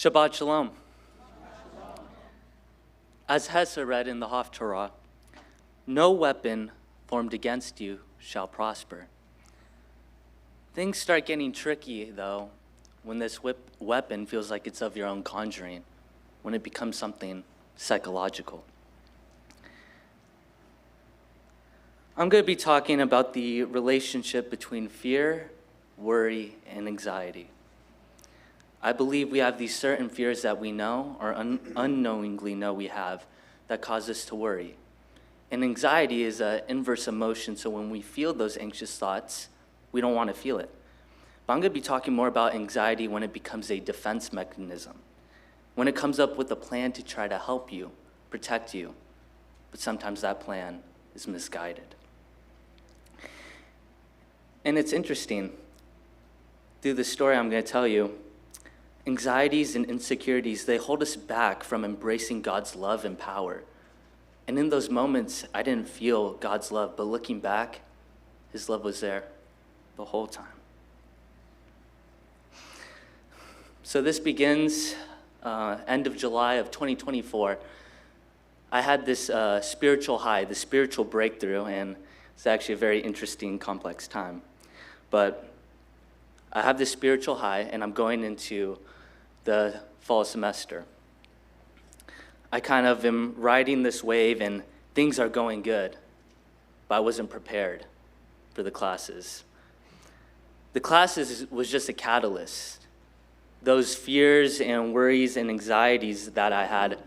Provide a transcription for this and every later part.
Shabbat Shalom. As Hesed read in the Haftarah, no weapon formed against you shall prosper. Things start getting tricky, though, when this weapon feels like it's of your own conjuring, when it becomes something psychological. I'm going to be talking about the relationship between fear, worry, and anxiety. I believe we have these certain fears that we know or unknowingly know we have that cause us to worry. And anxiety is an inverse emotion, so when we feel those anxious thoughts, we don't want to feel it. But I'm going to be talking more about anxiety when it becomes a defense mechanism, when it comes up with a plan to try to help you, protect you, but sometimes that plan is misguided. And it's interesting, through the story I'm going to tell you, anxieties and insecurities, they hold us back from embracing God's love and power. And in those moments, I didn't feel God's love, but looking back, his love was there the whole time. So this begins end of July of 2024. I had this spiritual high, the spiritual breakthrough, and it's actually a very interesting, complex time. But I have this spiritual high, and I'm going into the fall semester. I kind of am riding this wave, and things are going good, but I wasn't prepared for the classes. The classes was just a catalyst. Those fears and worries and anxieties that I had,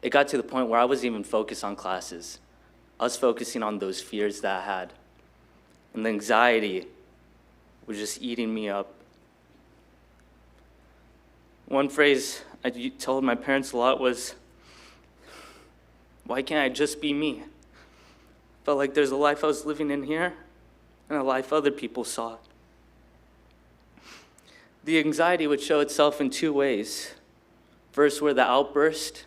it got to the point where I wasn't even focused on classes. I was focusing on those fears that I had. And the anxiety was just eating me up. One phrase I told my parents a lot was, why can't I just be me? Felt like there's a life I was living in here and a life other people saw. The anxiety would show itself in two ways. First were the outburst,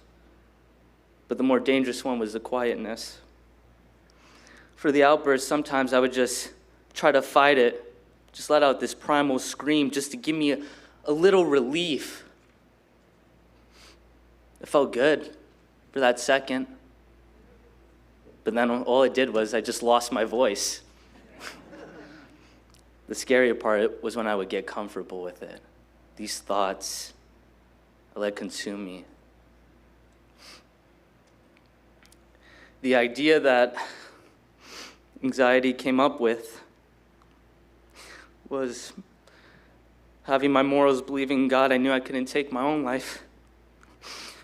but the more dangerous one was the quietness. For the outburst, sometimes I would just try to fight it, just let out this primal scream just to give me a little relief. It felt good for that second, but then all it did was I just lost my voice. The scarier part was when I would get comfortable with it. These thoughts, I let consume me. The idea that anxiety came up with was having my morals, believing in God. I knew I couldn't take my own life,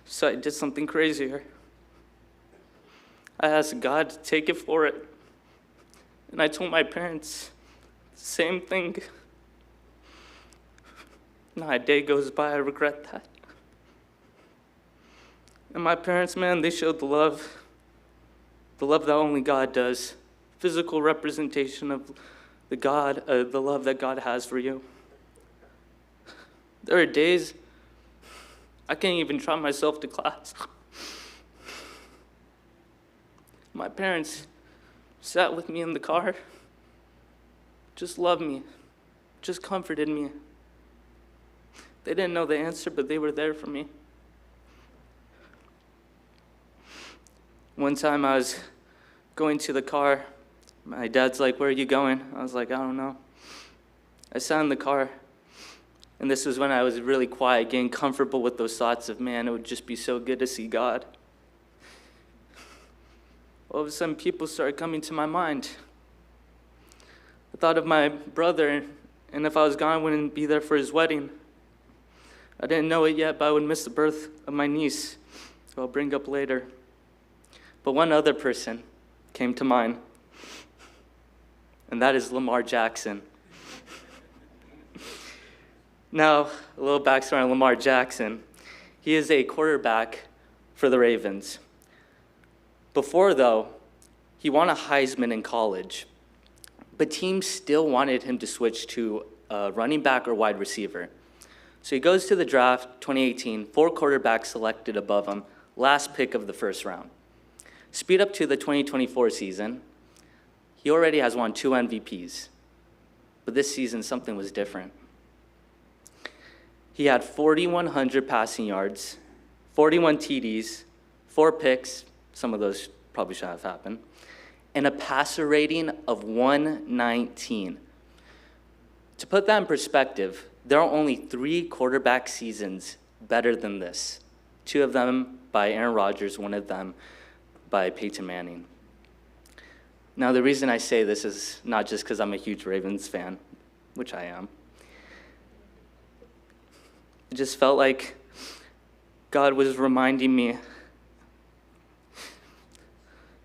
so I did something crazier. I asked God to take it for it, and I told my parents the same thing. Not a day goes by I regret that. And my parents, man, they showed the love that only God does, physical representation of the love that God has for you. There are days I can't even drive myself to class. My parents sat with me in the car, just loved me, just comforted me. They didn't know the answer, but they were there for me. One time I was going to the car. My dad's like, "Where are you going?" I was like, "I don't know." I sat in the car, and this was when I was really quiet, getting comfortable with those thoughts of, man, it would just be so good to see God. All of a sudden, people started coming to my mind. I thought of my brother, and if I was gone, I wouldn't be there for his wedding. I didn't know it yet, but I would miss the birth of my niece, who I'll bring up later. But one other person came to mind, and that is Lamar Jackson. Now, a little backstory on Lamar Jackson. He is a quarterback for the Ravens. Before, though, he won a Heisman in college, but teams still wanted him to switch to a running back or wide receiver. So he goes to the draft, 2018, 4 quarterbacks selected above him, last pick of the first round. Speed up to the 2024 season, he already has won 2 MVPs, but this season something was different. He had 4,100 passing yards, 41 TDs, 4 picks, some of those probably should have happened, and a passer rating of 119. To put that in perspective, there are only 3 quarterback seasons better than this. 2 of them by Aaron Rodgers, 1 of them by Peyton Manning. Now, the reason I say this is not just because I'm a huge Ravens fan, which I am. It just felt like God was reminding me,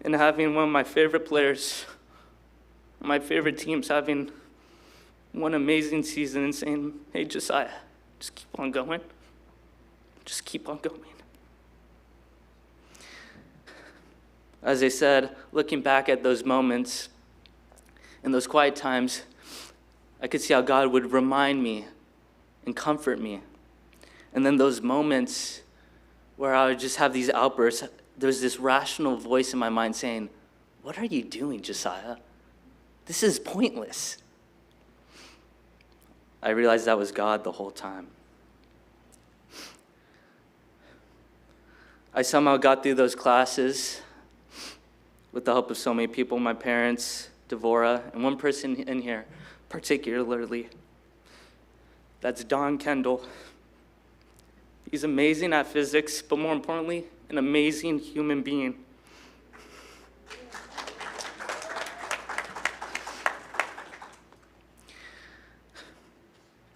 and having one of my favorite players, my favorite teams, having one amazing season and saying, hey, Josiah, just keep on going. Just keep on going. As I said, looking back at those moments, in those quiet times, I could see how God would remind me and comfort me. And then those moments where I would just have these outbursts, there was this rational voice in my mind saying, what are you doing, Josiah? This is pointless. I realized that was God the whole time. I somehow got through those classes with the help of so many people, my parents, Devorah, and one person in here particularly. That's Don Kendall. He's amazing at physics, but more importantly, an amazing human being.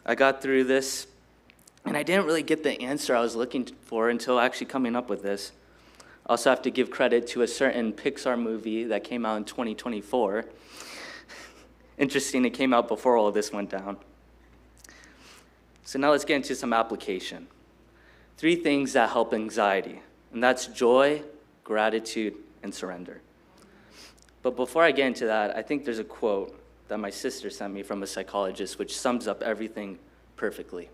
I got through this, and I didn't really get the answer I was looking for until actually coming up with this. I also have to give credit to a certain Pixar movie that came out in 2024. Interesting, it came out before all this went down. So now let's get into some application. 3 things that help anxiety, and that's joy, gratitude, and surrender. But before I get into that, I think there's a quote that my sister sent me from a psychologist which sums up everything perfectly.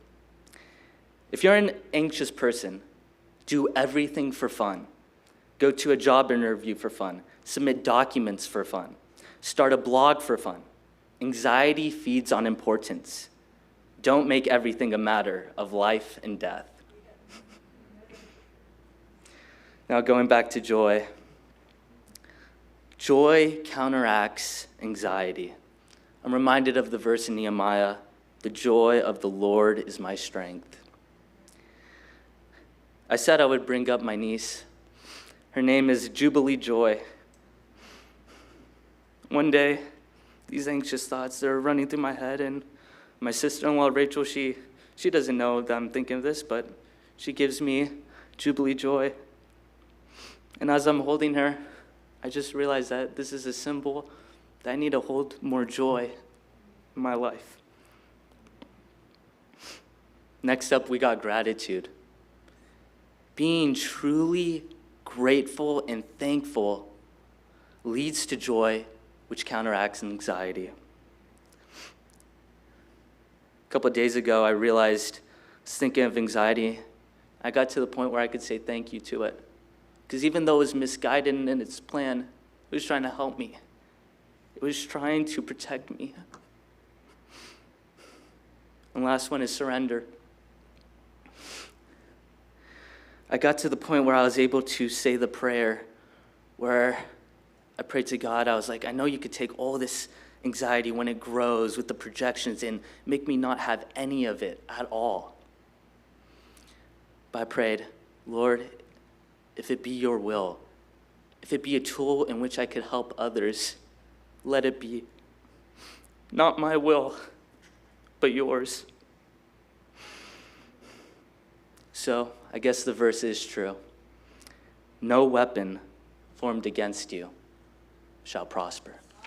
If you're an anxious person, do everything for fun. Go to a job interview for fun. Submit documents for fun. Start a blog for fun. Anxiety feeds on importance. Don't make everything a matter of life and death. Now going back to joy. Joy counteracts anxiety. I'm reminded of the verse in Nehemiah, the joy of the Lord is my strength. I said I would bring up my niece. Her name is Jubilee Joy. One day, these anxious thoughts, they're running through my head, and my sister-in-law, Rachel, she doesn't know that I'm thinking of this, but she gives me Jubilee Joy. And as I'm holding her, I just realized that this is a symbol that I need to hold more joy in my life. Next up, we got gratitude. Being truly grateful and thankful leads to joy, which counteracts anxiety. A couple of days ago, I realized, I was thinking of anxiety, I got to the point where I could say thank you to it. Because even though it was misguided in its plan, it was trying to help me. It was trying to protect me. And last one is surrender. I got to the point where I was able to say the prayer where I prayed to God. I was like, I know you could take all this anxiety when it grows with the projections and make me not have any of it at all. But I prayed, Lord, if it be your will, if it be a tool in which I could help others, let it be. Not my will, but yours. So I guess the verse is true. No weapon formed against you shall prosper.